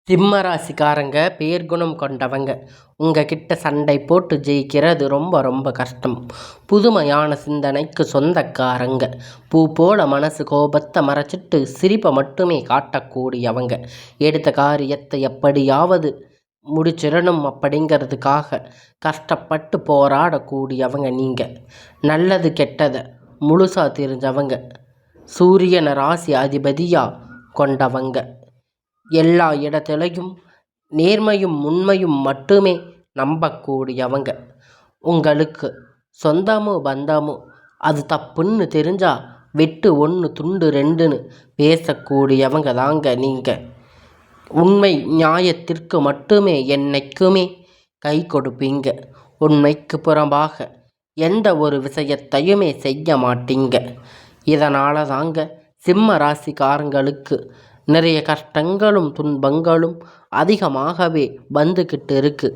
சிம்ம ராசிக்காரங்க பேர்குணம் கொண்டவங்க. உங்ககிட்ட சண்டை போட்டு ஜெயிக்கிறது ரொம்ப ரொம்ப கஷ்டம். புதுமையான சிந்தனைக்கு சொந்தக்காரங்க. பூ போல மனசு கோபத்தை மறைச்சிட்டு சிரிப்பை மட்டுமே காட்டக்கூடியவங்க. எடுத்த காரியத்தை எப்படியாவது முடிச்சிடணும் அப்படிங்கிறதுக்காக கஷ்டப்பட்டு போராடக்கூடியவங்க நீங்கள். நல்லது கெட்டதை முழுசாக தெரிஞ்சவங்க. சூரியனை ராசி அதிபதியாக கொண்டவங்க. எல்லா இடத்துலையும் நேர்மையும் உண்மையும் மட்டுமே நம்பக்கூடியவங்க. உங்களுக்கு சொந்தமோ பந்தமோ அது தப்புன்னு தெரிஞ்சா வெட்டு ஒன்று துண்டு ரெண்டுன்னு பேசக்கூடியவங்க தாங்க நீங்கள். உண்மை நியாயத்திற்கு மட்டுமே என்னைக்குமே கை கொடுப்பீங்க. உண்மைக்கு புறம்பாக எந்த ஒரு விஷயத்தையுமே செய்ய மாட்டீங்க. இதனால தாங்க சிம்ம ராசிக்காரங்களுக்கு நிறைய கஷ்டங்களும் துன்பங்களும் அதிகமாகவே வந்துக்கிட்டு இருக்கு.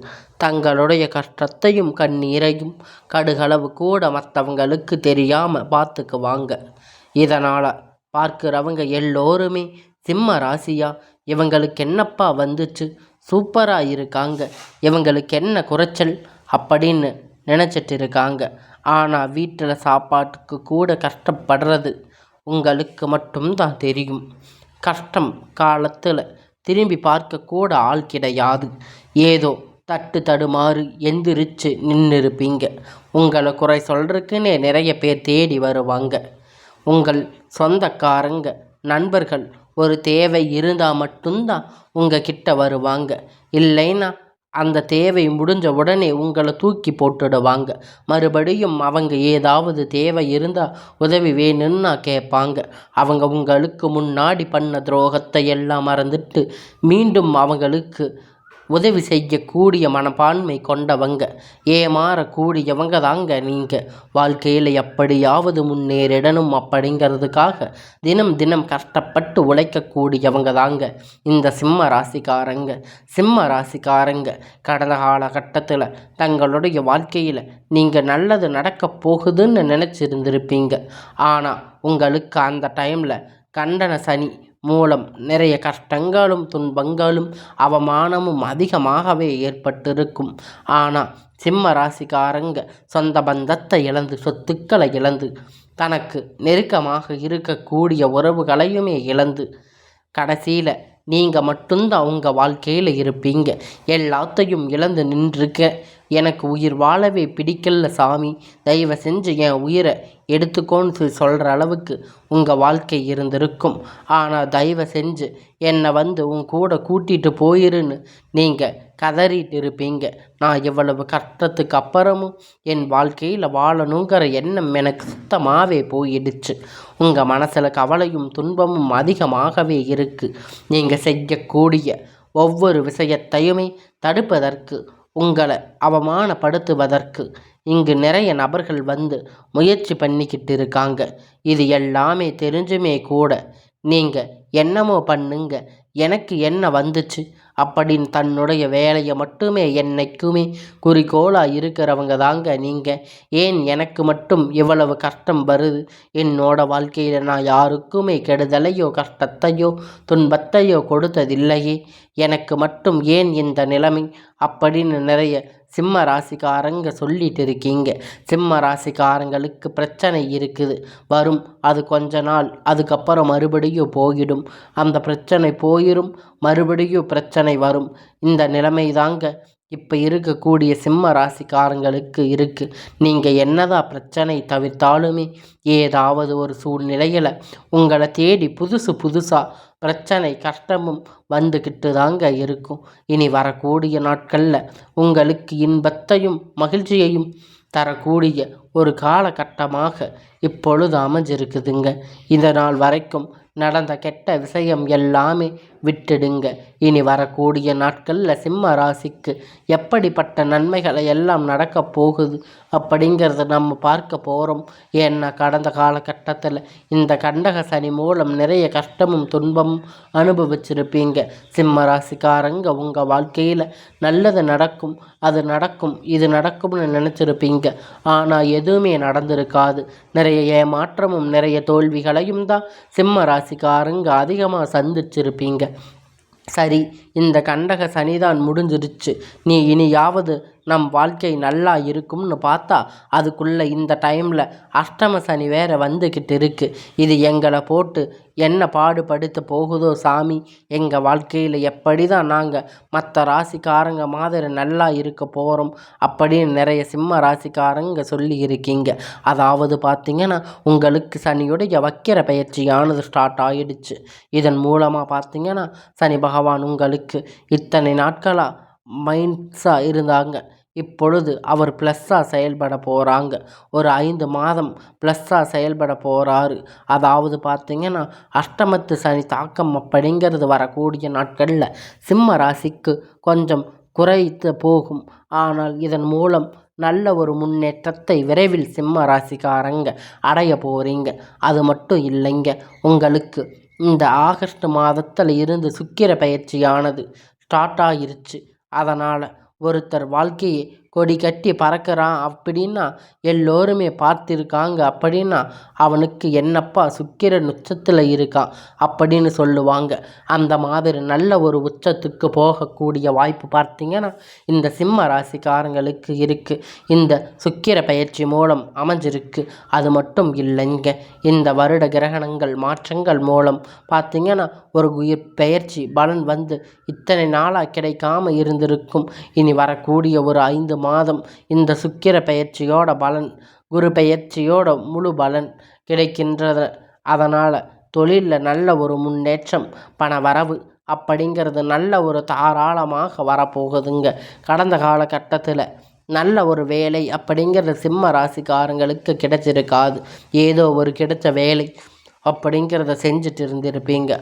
தங்களுடைய கஷ்டத்தையும் கண்ணீரையும் கடுகளவு கூட மற்றவங்களுக்கு தெரியாமல் பார்த்துக்குவாங்க. இதனால் பார்க்குறவங்க எல்லோருமே சிம்ம ராசியா இவங்களுக்கு என்னப்பா வந்துச்சு, சூப்பராக இருக்காங்க, இவங்களுக்கு என்ன குறைச்சல் அப்படின்னு நினச்சிட்டு இருக்காங்க. ஆனால் வீட்டில் சாப்பாட்டுக்கு கூட கஷ்டப்படுறது உங்களுக்கு மட்டும்தான் தெரியும். கஷ்டம் காலத்தில் திரும்பி பார்க்கக்கூட ஆள் கிடையாது. ஏதோ தட்டு தடுமாறு எந்திரிச்சு நின்றுருப்பீங்க. உங்களை குறை சொல்கிறதுக்குன்னே நிறைய பேர் தேடி வருவாங்க. உங்கள் சொந்தக்காரங்க நண்பர்கள் ஒரு தேவை இருந்தால் மட்டும்தான் உங்கள் கிட்ட வருவாங்க. இல்லைன்னா அந்த தேவை முடிஞ்ச உடனே உங்களை தூக்கி போட்டுடுவாங்க. மறுபடியும் அவங்க ஏதாவது தேவை இருந்தால் உதவி வேணும்னா கேட்பாங்க. அவங்க உங்களுக்கு முன்னாடி பண்ண துரோகத்தை எல்லாம் மறந்துட்டு மீண்டும் அவங்களுக்கு உதவி செய்யக்கூடிய மனப்பான்மை கொண்டவங்க. ஏமாறக்கூடியவங்க தாங்க நீங்கள். வாழ்க்கையில் எப்படியாவது முன்னேறிடணும் அப்படிங்கிறதுக்காக தினம் தினம் கஷ்டப்பட்டு உழைக்கக்கூடியவங்க தாங்க இந்த சிம்ம ராசிக்காரங்க. சிம்ம ராசிக்காரங்க கடந்த காலகட்டத்தில் தங்களுடைய வாழ்க்கையில் நீங்கள் நல்லது நடக்க போகுதுன்னு நினச்சிருந்துருப்பீங்க. ஆனால் உங்களுக்கு அந்த டைமில் கண்டன சனி மூலம் நிறைய கஷ்டங்களும் துன்பங்களும் அவமானமும் அதிகமாகவே ஏற்பட்டிருக்கும். ஆனால் சிம்ம ராசிக்காரங்க சொந்த பந்தத்தை இழந்து சொத்துக்களை இழந்து தனக்கு நெருக்கமாக இருக்கக்கூடிய உறவுகளையுமே இழந்து கடைசியில் நீங்கள் மட்டும்தான் உங்கள் வாழ்க்கையில் இருப்பீங்க. எல்லாத்தையும் இழந்து நின்றுருக்க எனக்கு உயிர் வாழவே பிடிக்கல சாமி, தயவு செஞ்சு என் உயிரை எடுத்துக்கோன்னு சொல்கிற அளவுக்கு உங்கள் வாழ்க்கை இருந்திருக்கும். ஆனால் தயவு செஞ்சு என்னை உன் கூட கூட்டிகிட்டு போயிருன்னு நீங்கள் கதறிட்டு இருப்பீங்க. நான் இவ்வளவு கஷ்டத்துக்கு அப்புறமும் என் வாழ்க்கையில் வாழணுங்கிற எண்ணம் எனக்கு சுத்தமாகவே போயிடுச்சு. உங்கள் மனசில் கவலையும் துன்பமும் அதிகமாகவே இருக்குது. நீங்கள் செய்யக்கூடிய ஒவ்வொரு விஷயத்தையுமே தடுப்பதற்கு, உங்களை அவமானப்படுத்துவதற்கு இங்கு நிறைய நபர்கள் முயற்சி பண்ணிக்கிட்டு இருக்காங்க. இது எல்லாமே தெரிஞ்சுமே கூட நீங்கள் என்னமோ பண்ணுங்க, எனக்கு என்ன வந்துச்சு அப்படின்னு தன்னுடைய வேலையை மட்டுமே என்னைக்குமே குறிக்கோளாக இருக்கிறவங்க தாங்க நீங்கள். ஏன் எனக்கு மட்டும் இவ்வளவு கஷ்டம் வருது, என்னோட வாழ்க்கையில் நான் யாருக்குமே கெடுதலையோ கஷ்டத்தையோ துன்பத்தையோ கொடுத்ததில்லையே, எனக்கு மட்டும் ஏன் இந்த நிலைமை அப்படின்னு நிறைய சிம்ம ராசிக்காரங்க சொல்லிட்டு இருக்கீங்க. சிம்ம ராசிக்காரங்களுக்கு பிரச்சனை இருக்குது, வரும், அது கொஞ்ச நாள், அதுக்கப்புறம் மறுபடியும் போயிடும். அந்த பிரச்சனை போயிடும், மறுபடியும் பிரச்சனை வரும். இந்த நிலைமை தாங்க இப்போ இருக்கக்கூடிய சிம்ம ராசிக்காரங்களுக்கு இருக்குது. நீங்கள் என்னதான் பிரச்சனை தவிர்த்தாலுமே ஏதாவது ஒரு சூழ்நிலையில் உங்களை தேடி புதுசாக பிரச்சனை கஷ்டமும் வந்துக்கிட்டு தாங்க இருக்கும். இனி வரக்கூடிய நாட்களில் உங்களுக்கு இன்பத்தையும் மகிழ்ச்சியையும் தரக்கூடிய ஒரு காலகட்டமாக இப்பொழுது அமைஞ்சிருக்குதுங்க. இதனால் வரைக்கும் நடந்த கெட்ட விஷயம் எல்லாமே விட்டுடுங்க. இனி வரக்கூடிய நாட்களில் சிம்ம ராசிக்கு எப்படிப்பட்ட நன்மைகளை எல்லாம் நடக்க போகுது அப்படிங்கிறத நம்ம பார்க்க போகிறோம். ஏன்னா கடந்த காலகட்டத்தில் இந்த கண்டக சனி மூலம் நிறைய கஷ்டமும் துன்பமும் அனுபவிச்சிருப்பீங்க. சிம்ம ராசிக்காரங்க உங்கள் வாழ்க்கையில் நல்லது நடக்கும், அது நடக்கும், இது நடக்கும்னு நினச்சிருப்பீங்க. ஆனால் எதுவுமே நடந்திருக்காது. நிறைய ஏமாற்றமும் நிறைய தோல்விகளையும் தான் சிம்ம ராசிக்காரங்க அதிகமாக சந்திச்சிருப்பீங்க. சரி, இந்த கண்டக சனிதான் முடிஞ்சிருச்சு. நீ இனியாவது நம் வாழ்க்கை நல்லா இருக்கும்னு பார்த்தா அதுக்குள்ள இந்த டைமில் அஷ்டம சனி வேற வந்துக்கிட்டு இருக்கு. இது எங்களை போட்டு என்ன பாடுபடுத்த போகுதோ சாமி. எங்கள் வாழ்க்கையில் எப்படி தான் நாங்கள் மற்ற ராசிக்காரங்க மாதிரி நல்லா இருக்க போகிறோம் அப்படின்னு நிறைய சிம்ம ராசிக்காரங்க சொல்லி இருக்கீங்க. அதாவது பார்த்தீங்கன்னா உங்களுக்கு சனியுடைய வக்கிர பயிற்சியானது ஸ்டார்ட் ஆகிடுச்சு. இதன் மூலமாக பார்த்தீங்கன்னா சனி பகவான் உங்களுக்கு இத்தனை நாட்களாக மைன்ஸாக இருந்தாங்க. இப்பொழுது அவர் ப்ளஸ்ஸாக செயல்பட போகிறாங்க. ஒரு 5 மாதம் ப்ளஸ்ஸாக செயல்பட போகிறாரு. அதாவது பார்த்திங்கன்னா அஷ்டமத்து சனி தாக்கம் அப்படிங்கிறது வரக்கூடிய நாட்களில் சிம்ம ராசிக்கு கொஞ்சம் குறைத்து போகும். ஆனால் இதன் மூலம் நல்ல ஒரு முன்னேற்றத்தை விரைவில் சிம்ம ராசிக்காரங்க அடைய போகிறீங்க. அது மட்டும் இல்லைங்க, உங்களுக்கு இந்த ஆகஸ்ட் மாதத்தில் இருந்து சுக்கிர பயிற்சியானது ஸ்டார்ட் ஆகிருச்சு. அதனால் ஒருத்தர் வாழ்க்கையை கொடி கட்டி பறக்கிறான் அப்படின்னா எல்லோருமே பார்த்திருக்காங்க. அப்படின்னா அவனுக்கு என்னப்பா சுக்கிரன் உச்சத்தில் இருக்கான் அப்படின்னு சொல்லுவாங்க. அந்த மாதிரி நல்ல ஒரு உச்சத்துக்கு போகக்கூடிய வாய்ப்பு பார்த்திங்கன்னா இந்த சிம்ம ராசிக்காரங்களுக்கு இருக்குது. இந்த சுக்கிர பயிற்சி மூலம் அமைஞ்சிருக்கு. அது மட்டும் இல்லைங்க, இந்த வருட கிரகணங்கள் மாற்றங்கள் மூலம் பார்த்திங்கன்னா ஒரு உயிர் பெயர்ச்சி பலன் வந்து இத்தனை நாளாக கிடைக்காம இருந்திருக்கும். இனி வரக்கூடிய ஒரு 5 மாதம் இந்த சுக்கிர பெயர்ச்சியோட பலன், குரு பெயர்ச்சியோட முழு பலன் கிடைக்கின்றது. அதனால் தொழிலில் நல்ல ஒரு முன்னேற்றம், பண வரவு அப்படிங்கிறது நல்ல ஒரு தாராளமாக வரப்போகுதுங்க. கடந்த காலகட்டத்தில் நல்ல ஒரு வேலை அப்படிங்கிறது சிம்ம ராசிக்காரங்களுக்கு கிடைச்சிருக்காது. ஏதோ ஒரு கிடைச்ச வேலை அப்படிங்கிறத செஞ்சுட்டு இருந்திருப்பீங்க.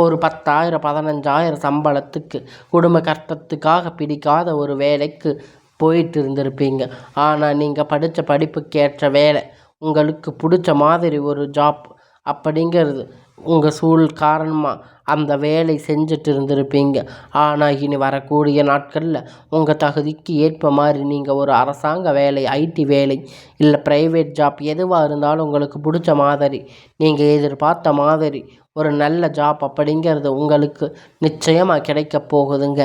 ஒரு 10,000 15,000 சம்பளத்துக்கு குடும்ப கஷ்டத்துக்காக பிடிக்காத ஒரு வேலைக்கு போயிட்டு இருந்திருப்பீங்க. ஆனால் நீங்கள் படித்த படிப்புக்கேற்ற வேலை, உங்களுக்கு பிடிச்ச மாதிரி ஒரு ஜாப் அப்படிங்கிறது உங்கள் சூழல் காரணமாக அந்த வேலை செஞ்சுட்டு இருந்திருப்பீங்க. ஆனால் இனி வரக்கூடிய நாட்களில் உங்கள் தகுதிக்கு ஏற்ப மாதிரி நீங்கள் ஒரு அரசாங்க வேலை, ஐடி வேலை இல்லை ப்ரைவேட் ஜாப் எதுவாக இருந்தாலும் உங்களுக்கு பிடிச்ச மாதிரி நீங்கள் எதிர்பார்த்த மாதிரி ஒரு நல்ல ஜாப் அப்படிங்கிறது உங்களுக்கு நிச்சயமாக கிடைக்க போகுதுங்க.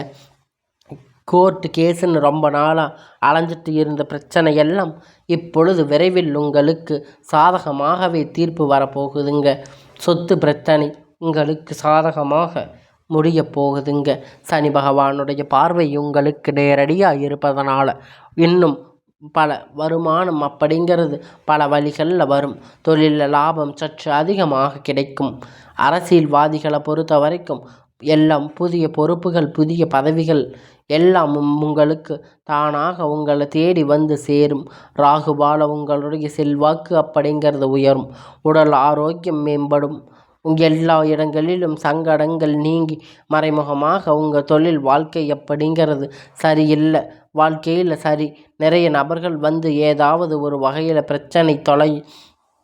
கோர்ட்டு கேஸுன்னு ரொம்ப நாளாக அலைஞ்சிட்டு இருந்த பிரச்சனை எல்லாம் இப்பொழுது விரைவில் உங்களுக்கு சாதகமாகவே தீர்ப்பு வரப்போகுதுங்க. சொத்து பிரச்சனை உங்களுக்கு சாதகமாக முடிய போகுதுங்க. சனி பகவானுடைய பார்வை உங்களுக்கு நேரடியாக இருப்பதனால இன்னும் பல வருமானம் அப்படிங்கிறது பல வழிகளில் வரும். தொழிலில் லாபம் சற்று அதிகமாக கிடைக்கும். அரசியல்வாதிகளை பொறுத்த வரைக்கும் எல்லாம் புதிய பொறுப்புகள், புதிய பதவிகள் எல்லாம் உங்களுக்கு தானாக உங்களை தேடி வந்து சேரும். ராகுபால உங்களுடைய செல்வாக்கு அப்படிங்கிறது உயரும். உடல் ஆரோக்கியம் மேம்படும். எல்லா இடங்களிலும் சங்கடங்கள் நீங்கி மறைமுகமாக உங்கள் தொழில் வாழ்க்கை அப்படிங்கிறது சரியில்லை, வாழ்க்கையில் சரி, நிறைய நபர்கள் வந்து ஏதாவது ஒரு வகையில் பிரச்சனை தொலை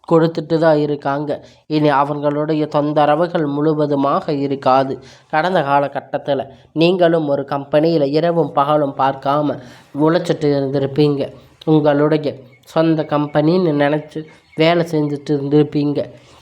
கொடுத்துட்டு தான் இருக்காங்க. இனி அவங்களுடைய தொந்தரவுகள் முழுவதுமாக இருக்காது. கடந்த காலகட்டத்தில் நீங்களும் ஒரு கம்பெனியில் இரவும் பகலும் பார்க்காம உழைச்சிட்டு இருந்திருப்பீங்க. உங்களுடைய சொந்த கம்பெனின்னு நினச்சி வேலை செஞ்சுட்டு இருந்திருப்பீங்க.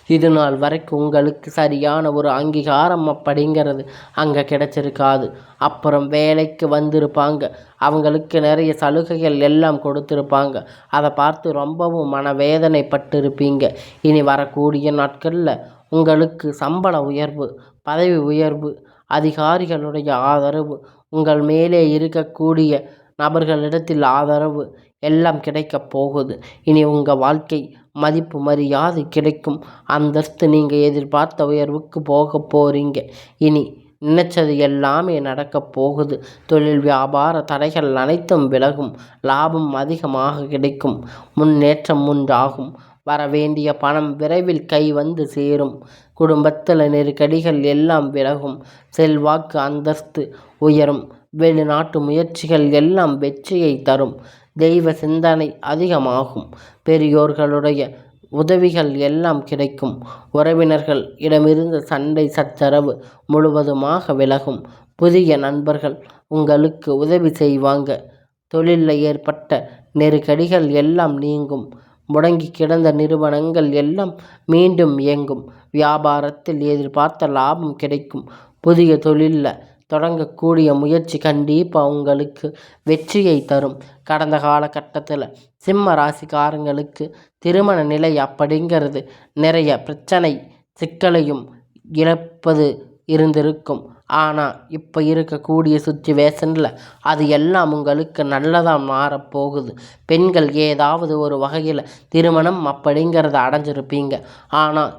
இது நாள் வரைக்கும் உங்களுக்கு சரியான ஒரு அங்கீகாரம் அப்படிங்கிறது அங்கே கிடச்சிருக்காது. அப்புறம் வேலைக்கு வந்திருப்பாங்க, அவங்களுக்கு நிறைய சலுகைகள் எல்லாம் கொடுத்துருப்பாங்க. அதை பார்த்து ரொம்பவும் மனவேதனைப்பட்டிருப்பீங்க. இனி வரக்கூடிய நாட்களில் உங்களுக்கு சம்பள உயர்வு, பதவி உயர்வு, அதிகாரிகளுடைய ஆதரவு, உங்கள் மேலே இருக்கக்கூடிய நபர்களிடத்தில் ஆதரவு எல்லாம் கிடைக்கப் போகுது. இனி உங்கள் வாழ்க்கை மதிப்பு மரியாதை கிடைக்கும். அந்தஸ்து நீங்கள் எதிர்பார்த்த உயர்வுக்கு போக போகிறீங்க. இனி நினைச்சது எல்லாமே நடக்கப் போகுது. தொழில் வியாபார தடைகள் அனைத்தும் விலகும். லாபம் அதிகமாக கிடைக்கும். முன்னேற்றம் உண்டாகும். வரவேண்டிய பணம் விரைவில் கை வந்து சேரும். குடும்பத்தில் நெருக்கடிகள் எல்லாம் விலகும். செல்வாக்கு அந்தஸ்து உயரும். வெளிநாட்டு முயற்சிகள் எல்லாம் வெற்றியை தரும். தெய்வ சிந்தனை அதிகமாகும். பெரியோர்களுடைய உதவிகள் எல்லாம் கிடைக்கும். உறவினர்கள் இடமிருந்து சண்டை சச்சரவு முழுவதுமாக விலகும். புதிய நண்பர்கள் உங்களுக்கு உதவி செய்வாங்க. தொழிலில் ஏற்பட்ட நெருக்கடிகள் எல்லாம் நீங்கும். முடங்கி கிடந்த நிறுவனங்கள் எல்லாம் மீண்டும் இயங்கும். வியாபாரத்தில் எதிர்பார்த்த லாபம் கிடைக்கும். புதிய தொழிலில் தொடங்கக்கூடிய முயற்சி கண்டிப்பாக உங்களுக்கு வெற்றியை தரும். கடந்த காலகட்டத்தில் சிம்ம ராசிக்காரங்களுக்கு திருமண நிலை அப்படிங்கிறது நிறைய பிரச்சனை சிக்கலையும் இழப்பது இருந்திருக்கும். ஆனால் இப்போ இருக்கக்கூடிய சுச்சுவேஷனில் அது எல்லாம் உங்களுக்கு நல்லதாக மாறப்போகுது. பெண்கள் ஏதாவது ஒரு வகையில் திருமணம் அப்படிங்கிறத அடைஞ்சிருப்பீங்க. ஆனால்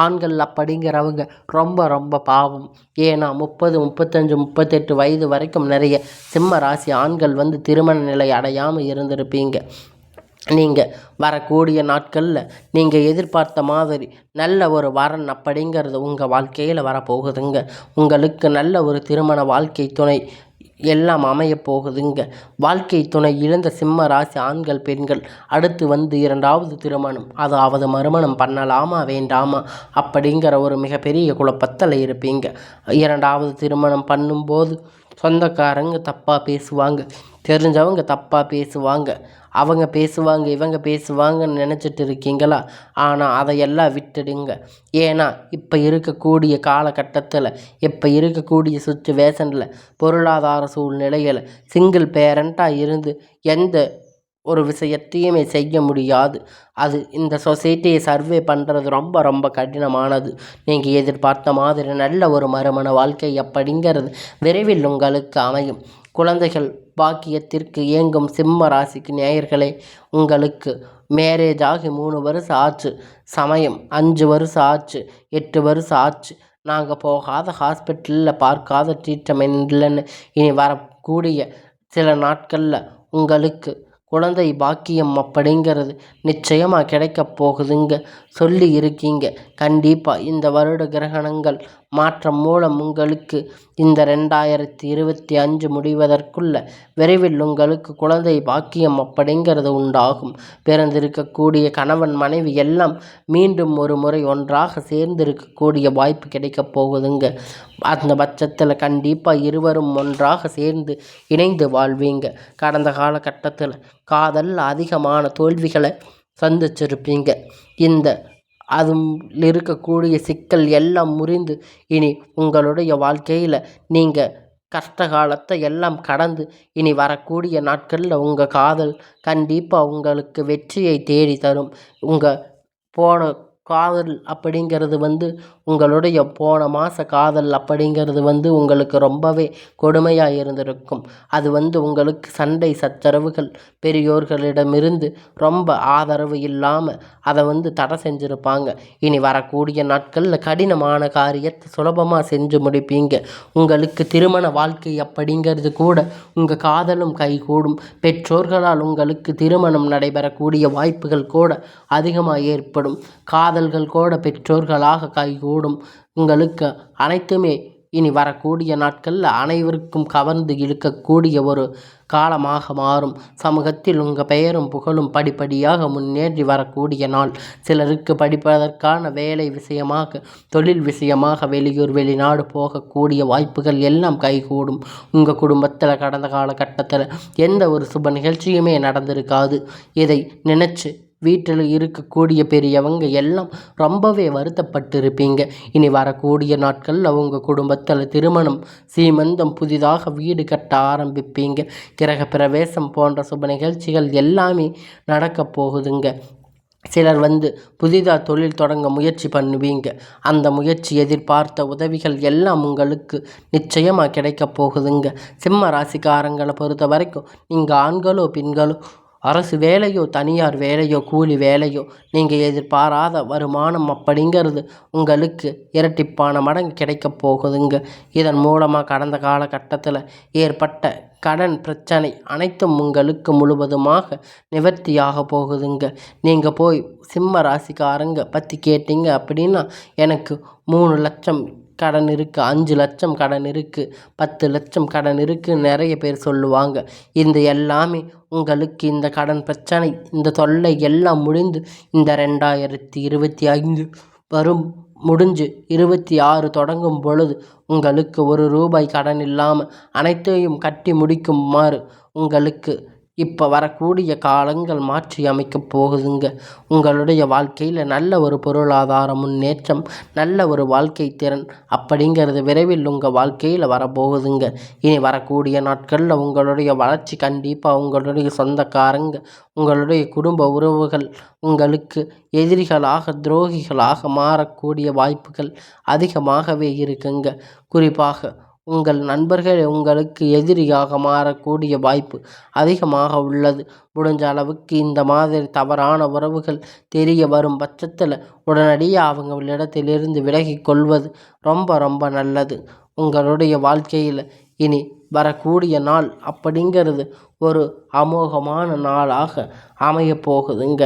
ஆண்கள் அப்படிங்கிறவங்க ரொம்ப ரொம்ப பாவம். ஏன்னா 30, 35, 38 வயது வரைக்கும் நிறைய சிம்ம ராசி ஆண்கள் திருமண நிலை அடையாமல் இருந்திருப்பீங்க. நீங்கள் வரக்கூடிய நாட்களில் நீங்கள் எதிர்பார்த்த மாதிரி நல்ல ஒரு வரன் அப்படிங்கிறது உங்கள் வாழ்க்கையில் வரப்போகுதுங்க. உங்களுக்கு நல்ல ஒரு திருமண வாழ்க்கை துணை எல்லாம் அமையப் போகுதுங்க. வாழ்க்கை துணை இழந்த சிம்ம ராசி ஆண்கள் பெண்கள் அடுத்து இரண்டாவது திருமணம், அதாவது மறுமணம் பண்ணலாமா வேண்டாமா அப்படிங்கிற ஒரு மிகப்பெரிய குழப்பத்தில் இருப்பீங்க. இரண்டாவது திருமணம் பண்ணும்போது சொந்தக்காரங்க தப்பாக பேசுவாங்க, தெரிஞ்சவங்க தப்பாக பேசுவாங்க, அவங்க பேசுவாங்க இவங்க பேசுவாங்கன்னு நினச்சிட்டு இருக்கீங்களா? ஆனால் அதையெல்லாம் விட்டுடுங்க. ஏன்னா இப்போ இருக்கக்கூடிய காலகட்டத்தில் இப்போ இருக்கக்கூடிய சுச்சுவேஷனில் பொருளாதார சூழ்நிலையில் சிங்கிள் பேரண்ட்டாக இருந்து எந்த ஒரு விஷயத்தையுமே செய்ய முடியாது. அது இந்த சொசைட்டியை சர்வே பண்ணுறது ரொம்ப ரொம்ப கடினமானது. நீங்கள் எதிர்பார்த்த மாதிரி நல்ல ஒரு மறுமண வாழ்க்கை அப்படிங்கிறது விரைவில் உங்களுக்கு அமையும். குழந்தைகள் பாக்கியத்திற்கு ஏங்கும் சிம்ம ராசிக்கு நேயர்களே, உங்களுக்கு மேரேஜ் ஆகி 3 வருஷம் ஆச்சு, சமயம் 5 வருஷம் ஆச்சு, 8 வருஷம் ஆச்சு, நாங்கள் போகாத ஹாஸ்பிட்டலில் பார்க்காத ட்ரீட்மெண்ட் இல்லைன்னு இனி வரக்கூடிய சில நாட்களில் உங்களுக்கு குழந்தை பாக்கியம் அப்படிங்கிறது நிச்சயமாக கிடைக்கப் போகுதுங்க. சொல்லி இருக்கீங்க. கண்டிப்பாக இந்த வருட கிரகணங்கள் மாற்றம் மூலம் உங்களுக்கு இந்த 2025 முடிவதற்குள்ள விரைவில் உங்களுக்கு குழந்தை பாக்கியம் அப்படிங்கிறது உண்டாகும். பிறந்திருக்கக்கூடிய கணவன் மனைவி எல்லாம் மீண்டும் ஒரு முறை ஒன்றாக சேர்ந்திருக்கக்கூடிய வாய்ப்பு கிடைக்கப் போகுதுங்க. அந்த பட்சத்தில் கண்டிப்பாக இருவரும் ஒன்றாக சேர்ந்து இணைந்து வாழ்வீங்க. கடந்த காலகட்டத்தில் காதலில் அதிகமான தோல்விகளை சந்திச்சிருப்பீங்க. இந்த அதில் இருக்கக்கூடிய சிக்கல் எல்லாம் முறிந்து இனி உங்களுடைய வாழ்க்கையில் நீங்கள் கஷ்ட காலத்தை எல்லாம் கடந்து இனி வரக்கூடிய நாட்களில் உங்கள் காதல் கண்டிப்பாக உங்களுக்கு வெற்றியை தேடி தரும். உங்கள் போன காதல் அப்படிங்கிறது உங்களுடைய போன மாத காதல் அப்படிங்கிறது உங்களுக்கு ரொம்பவே கொடுமையாக இருந்திருக்கும். அது உங்களுக்கு சண்டை சச்சரவுகள் பெரியோர்களிடமிருந்து ரொம்ப ஆதரவு இல்லாமல் அதை தடை செஞ்சுருப்பாங்க. இனி வரக்கூடிய நாட்களில் கடினமான காரியத்தை சுலபமாக செஞ்சு முடிப்பீங்க. உங்களுக்கு திருமண வாழ்க்கை அப்படிங்கிறது கூட உங்கள் காதலும் கைகூடும். பெற்றோர்களால் உங்களுக்கு திருமணம் நடைபெறக்கூடிய வாய்ப்புகள் கூட அதிகமாக ஏற்படும். காதல்கள் கூட பெற்றோர்களாக கைகூடும். உங்களுக்கு அனைத்துமே இனி வரக்கூடிய நாட்களில் அனைவருக்கும் கவர்ந்து இழுக்கக்கூடிய ஒரு காலமாக மாறும். சமூகத்தில் உங்கள் பெயரும் புகழும் படிப்படியாக முன்னேறி வரக்கூடிய நாள். சிலருக்கு படிப்பதற்கான வேலை விஷயமாக தொழில் விஷயமாக வெளியூர் வெளிநாடு போகக்கூடிய வாய்ப்புகள் எல்லாம் கைகூடும். உங்கள் குடும்பத்தில் கடந்த காலகட்டத்தில் எந்த ஒரு சுப நிகழ்ச்சியுமே நடந்திருக்காது. இதை நினச்சி வீட்டில் இருக்கக்கூடிய பெரியவங்க எல்லாம் ரொம்பவே வருத்தப்பட்டிருப்பீங்க. இனி வரக்கூடிய நாட்களில் உங்கள் குடும்பத்தில் திருமணம் சீமந்தம் புதிதாக வீடு கட்ட ஆரம்பிப்பீங்க. கிரக பிரவேசம் போன்ற சுப நிகழ்ச்சிகள் எல்லாமே நடக்கப் போகுதுங்க. சிலர் புதிதாக தொழில் தொடங்க முயற்சி பண்ணுவீங்க. அந்த முயற்சி எதிர்பார்த்த உதவிகள் எல்லாம் உங்களுக்கு நிச்சயமாக கிடைக்கப் போகுதுங்க. சிம்ம ராசிக்காரங்களை பொறுத்த வரைக்கும் நீங்கள் ஆண்களோ பெண்களோ அரசு வேலையோ தனியார் வேலையோ கூலி வேலையோ நீங்கள் எதிர்பாராத வருமானம் அப்படிங்கிறது உங்களுக்கு இரட்டிப்பான மடங்கு கிடைக்கப் போகுதுங்க. இதன் மூலமாக கடந்த காலகட்டத்தில் ஏற்பட்ட கடன் பிரச்சனை அனைத்தும் உங்களுக்கு முழுவதுமாக நிவர்த்தியாக போகுதுங்க. நீங்கள் போய் சிம்ம ராசிக்காரங்க பற்றி கேட்டீங்க அப்படின்னா எனக்கு 3 லட்சம் கடன் இருக்குது, 5 லட்சம் கடன் இருக்குது, 10 லட்சம் கடன் இருக்குன்னு நிறைய பேர் சொல்லுவாங்க. இந்த எல்லாமே உங்களுக்கு இந்த கடன் பிரச்சனை இந்த தொல்லை எல்லாம் முடிந்து இந்த 2025 வரும் முடிஞ்சு 26 தொடங்கும் பொழுது உங்களுக்கு 1 ரூபாய் கடன் இல்லாமல் அனைத்தையும் கட்டி முடிக்குமாறு உங்களுக்கு இப்போ வரக்கூடிய காலங்கள் மாற்றி அமைக்கப் போகுதுங்க. உங்களுடைய வாழ்க்கையில் நல்ல ஒரு பொருளாதார முன்னேற்றம், நல்ல ஒரு வாழ்க்கை திறன் அப்படிங்கிறது விரைவில் உங்கள் வாழ்க்கையில் வரப்போகுதுங்க. இனி வரக்கூடிய நாட்களில் உங்களுடைய வளர்ச்சி கண்டிப்பாக உங்களுடைய சொந்தக்காரங்க, உங்களுடைய குடும்ப உறவுகள் உங்களுக்கு எதிரிகளாக, துரோகிகளாக மாறக்கூடிய வாய்ப்புகள் அதிகமாகவே இருக்குங்க. குறிப்பாக உங்கள் நண்பர்கள் உங்களுக்கு எதிரியாக மாறக்கூடிய வாய்ப்பு அதிகமாக உள்ளது. முடிஞ்ச அளவுக்கு இந்த மாதிரி தவறான உறவுகள் தெரிய வரும் பட்சத்தில் உடனடியாக அவங்களிடத்திலிருந்து விலகிக் கொள்வது ரொம்ப ரொம்ப நல்லது. உங்களுடைய வாழ்க்கையில் இனி வரக்கூடிய நாள் அப்படிங்கிறது ஒரு அமோகமான நாளாக அமையப் போகுதுங்க.